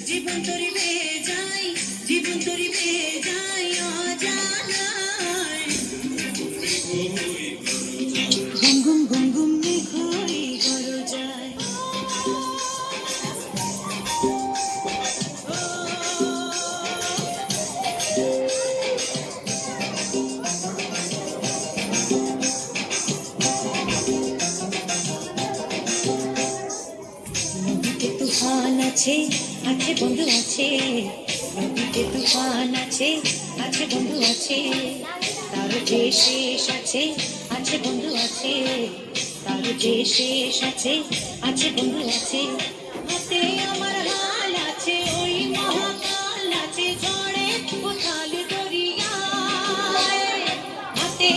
জীবন তরি বেয়ে যায়, জীবন তরি বেয়ে যায় অজানায়। ঘুম ঘুম ঘুম ঘুম মেঘই ঘর যায়। নদীতে তুফান আছে, আছে বন্ধু আছে। নদীতে তুফান আছে, আছে বন্ধু আছে। তার যে শেষ আছে, আছে বন্ধু আছে। তার যে শেষ আছে, আছে বন্ধু আছে। হাতে আমার হাল আছে, ওই মহাকাল আছে ঝড়ে উথাল দরিয়ায়। হাতে